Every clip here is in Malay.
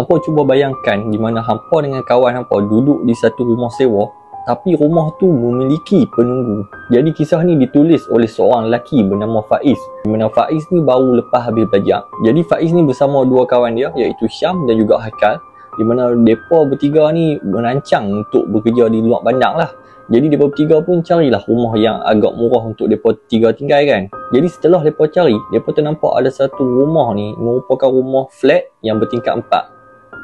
Hampa cuba bayangkan di mana hampa dengan kawan hampa duduk di satu rumah sewa, tapi rumah tu memiliki penunggu. Jadi kisah ni ditulis oleh seorang lelaki bernama Faiz. Di mana Faiz ni baru lepas habis belajar. Jadi Faiz ni bersama dua kawan dia, iaitu Syam dan juga Haikal. Di mana mereka bertiga ni merancang untuk bekerja di luar bandar lah. Jadi mereka bertiga pun carilah rumah yang agak murah untuk mereka tiga tinggal kan. Jadi setelah mereka cari, mereka ternampak ada satu rumah ni merupakan rumah flat yang bertingkat 4.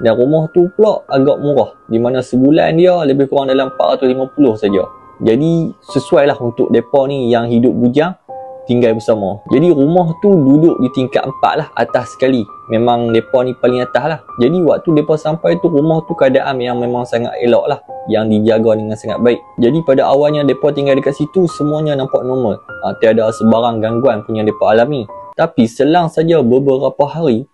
Dan rumah tu pula agak murah, di mana sebulan dia lebih kurang dalam 450 saja. Jadi sesuai lah untuk mereka ni yang hidup bujang tinggal bersama. Jadi rumah tu duduk di tingkat 4 lah, atas sekali. Memang mereka ni paling atas lah. Jadi waktu mereka sampai tu, rumah tu keadaan yang memang sangat elok lah, yang dijaga dengan sangat baik. Jadi pada awalnya mereka tinggal dekat situ, semuanya nampak normal. Tiada sebarang gangguan pun yang mereka alami. Tapi selang saja beberapa hari,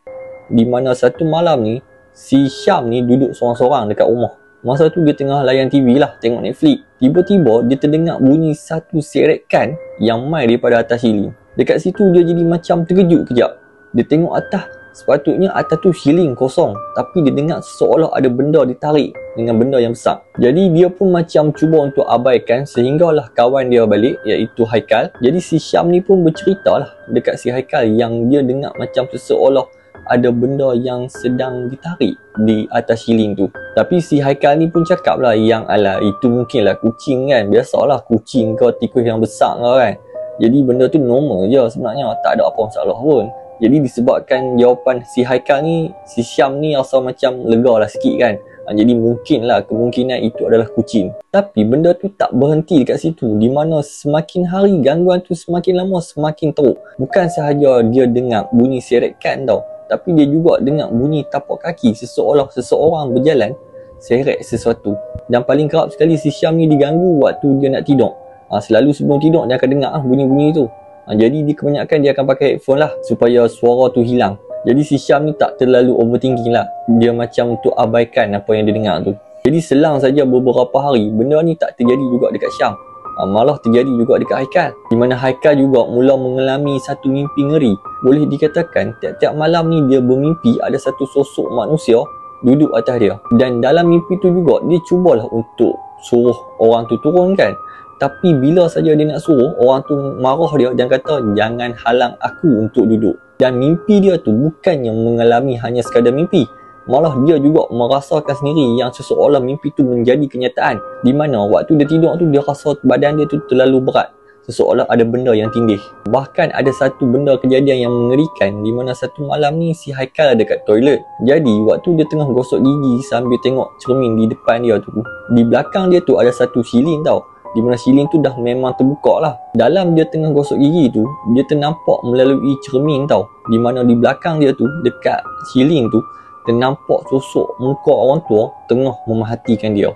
di mana satu malam ni si Syam ni duduk seorang-seorang dekat rumah. Masa tu dia tengah layan TV lah, tengok Netflix. Tiba-tiba dia terdengar bunyi satu serekan yang mai daripada atas siling. Dekat situ dia jadi macam terkejut kejap. Dia tengok atas, sepatutnya atas tu siling kosong, tapi dia dengar seolah ada benda ditarik dengan benda yang besar. Jadi dia pun macam cuba untuk abaikan, sehinggalah kawan dia balik, iaitu Haikal. Jadi si Syam ni pun bercerita lah dekat si Haikal yang dia dengar macam seolah ada benda yang sedang ditarik di atas siling tu. Tapi si Haikal ni pun cakap lah yang alah, itu mungkinlah kucing kan. Biasalah kucing ke tikus yang besar ke kan. Jadi benda tu normal je sebenarnya, tak ada apa masalah pun. Jadi disebabkan jawapan si Haikal ni, si Syam ni rasa macam lega lah sikit kan. Jadi mungkinlah kemungkinan itu adalah kucing. Tapi benda tu tak berhenti dekat situ, di mana semakin hari gangguan tu semakin lama semakin teruk. Bukan sahaja dia dengar bunyi serekan tau, tapi dia juga dengar bunyi tapak kaki seseolah seseorang berjalan seret sesuatu. Dan paling kerap sekali si Syam ni diganggu waktu dia nak tidur. Selalu sebelum tidur dia akan dengar bunyi-bunyi tu. Jadi dia kebanyakan dia akan pakai headphone lah supaya suara tu hilang. Jadi si Syam ni tak terlalu overthinking lah. Dia macam untuk abaikan apa yang dia dengar tu. Jadi selang saja beberapa hari, benda ni tak terjadi juga dekat Syam. Malah terjadi juga dekat Haikal. Di mana Haikal juga mula mengalami satu mimpi ngeri. Boleh dikatakan tiap-tiap malam ni dia bermimpi ada satu sosok manusia duduk atas dia. Dan dalam mimpi tu juga dia cubalah untuk suruh orang tu turun kan. Tapi bila saja dia nak suruh, orang tu marah dia dan kata jangan halang aku untuk duduk. Dan mimpi dia tu bukannya mengalami hanya sekadar mimpi, malah dia juga merasakan sendiri yang seseolah mimpi tu menjadi kenyataan. Di mana waktu dia tidur tu dia rasa badan dia tu terlalu berat, seseolah ada benda yang tindih. Bahkan ada satu benda kejadian yang mengerikan, di mana satu malam ni si Haikal ada kat toilet. Jadi waktu dia tengah gosok gigi sambil tengok cermin di depan dia tu, di belakang dia tu ada satu silin tau. Di mana silin tu dah memang terbuka lah. Dalam dia tengah gosok gigi tu, dia ternampak melalui cermin tau. Di mana di belakang dia tu, dekat silin tu, ternampak sosok muka orang tua tengah memerhatikan dia.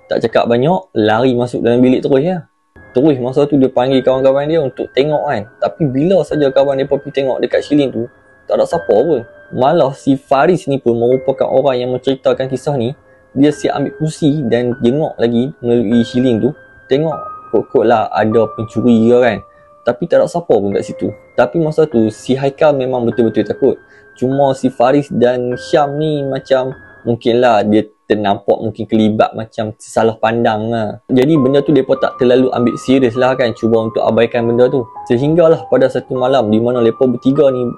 Tak cakap banyak, lari masuk dalam bilik terus ya. Terus masa tu dia panggil kawan-kawan dia untuk tengok kan. Tapi bila saja kawan dia pergi tengok dekat silin tu, tak ada siapa pun. Malah si Faris ni pun merupakan orang yang menceritakan kisah ni. Dia siap ambil kursi dan jenguk lagi melalui silin tu. Tengok kot-kot lah ada pencuri ke kan. Tapi tak ada siapa pun kat situ. Tapi masa tu si Haikal memang betul-betul takut. Cuma si Faris dan Syam ni macam mungkinlah dia ternampak mungkin kelibat macam salah pandang lah. Jadi benda tu mereka tak terlalu ambil serius lah kan, cuba untuk abaikan benda tu. Sehinggalah pada satu malam di mana mereka bertiga ni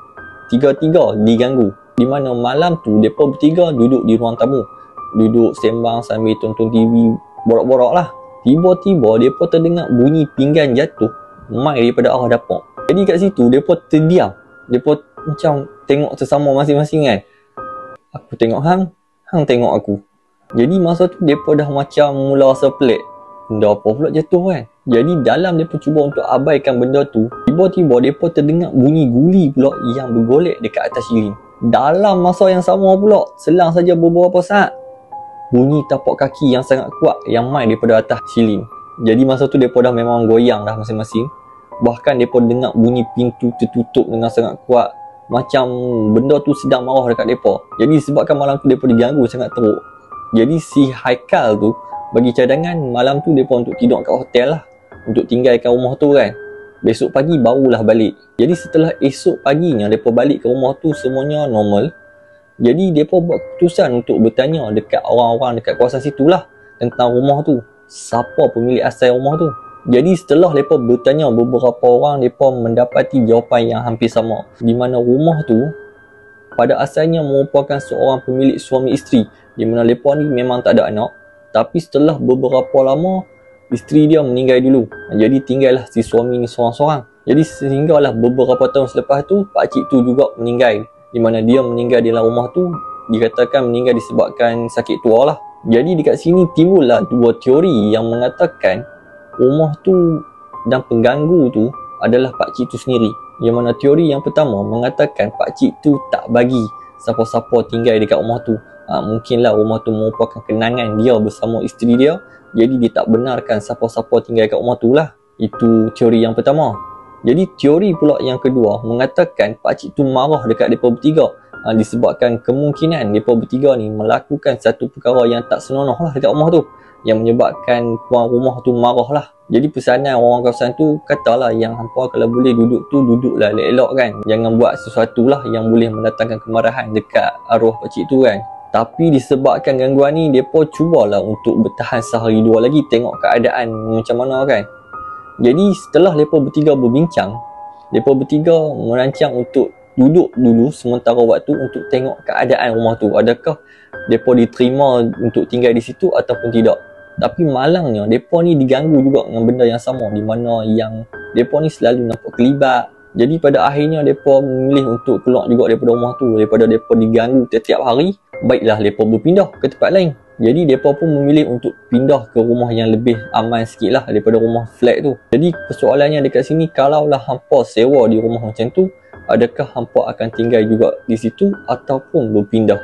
tiga-tiga diganggu. Di mana malam tu mereka bertiga duduk di ruang tamu, duduk sembang sambil tonton TV, borak-borak lah. Tiba-tiba mereka terdengar bunyi pinggan jatuh mai daripada arah dapur. Jadi kat situ mereka terdiam. Mereka macam tengok sesama masing-masing kan. Aku tengok hang, hang tengok aku. Jadi masa tu mereka dah macam mula rasa pelik. Benda apa pula jatuh kan. Jadi dalam mereka cuba untuk abaikan benda tu, tiba-tiba mereka terdengar bunyi guli pula yang bergolek dekat atas siling. Dalam masa yang sama pula, selang saja beberapa saat, bunyi tapak kaki yang sangat kuat yang mai daripada atas siling. Jadi masa tu mereka dah memang goyang dah masing-masing. Bahkan mereka dengar bunyi pintu tertutup dengan sangat kuat. Macam benda tu sedang marah dekat mereka. Jadi sebabkan malam tu mereka diganggu sangat teruk. Jadi si Haikal tu bagi cadangan malam tu mereka untuk tidur kat hotel lah, untuk tinggalkan rumah tu kan. Besok pagi barulah balik. Jadi setelah esok paginya mereka balik ke rumah tu, semuanya normal. Jadi mereka buat keputusan untuk bertanya dekat orang-orang dekat kawasan situ lah tentang rumah tu, siapa pemilik asal rumah tu. Jadi setelah mereka bertanya beberapa orang, mereka mendapati jawapan yang hampir sama, di mana rumah tu pada asalnya merupakan seorang pemilik suami isteri, di mana mereka ni memang tak ada anak. Tapi setelah beberapa lama, isteri dia meninggal dulu. Jadi tinggallah si suami ni seorang-seorang. Jadi sehinggalah beberapa tahun selepas tu, pakcik tu juga meninggal, di mana dia meninggal di dalam rumah tu dikatakan meninggal disebabkan sakit tua lah. Jadi dekat sini timbullah dua teori yang mengatakan rumah tu dan pengganggu tu adalah pakcik tu sendiri. Yang mana teori yang pertama mengatakan pakcik tu tak bagi siapa-siapa tinggal dekat rumah tu. Mungkinlah rumah tu merupakan kenangan dia bersama isteri dia, jadi dia tak benarkan siapa-siapa tinggal dekat rumah tu lah. Itu teori yang pertama. Jadi teori pula yang kedua mengatakan pakcik tu marah dekat mereka bertiga, disebabkan kemungkinan mereka bertiga ni melakukan satu perkara yang tak senonoh lah dekat rumah tu, yang menyebabkan tuan rumah tu marah lah. Jadi pesanan orang kawasan tu katalah yang hampa kalau boleh duduk tu duduklah elok-elok kan, jangan buat sesuatu lah yang boleh mendatangkan kemarahan dekat arwah pakcik tu kan. Tapi disebabkan gangguan ni, mereka cubalah untuk bertahan sehari dua lagi, tengok keadaan macam mana kan. Jadi setelah mereka bertiga berbincang, mereka bertiga merancang untuk duduk dulu sementara waktu untuk tengok keadaan rumah tu, adakah mereka diterima untuk tinggal di situ ataupun tidak. Tapi malangnya mereka ni diganggu juga dengan benda yang sama, di mana yang mereka ni selalu nampak kelibat. Jadi pada akhirnya mereka memilih untuk keluar juga daripada rumah tu, daripada mereka diganggu setiap hari. Baiklah mereka berpindah ke tempat lain. Jadi mereka pun memilih untuk pindah ke rumah yang lebih aman sikit lah daripada rumah flat tu. Jadi persoalannya dekat sini, kalaulah hampa sewa di rumah macam tu, adakah hampa akan tinggal juga di situ ataupun berpindah?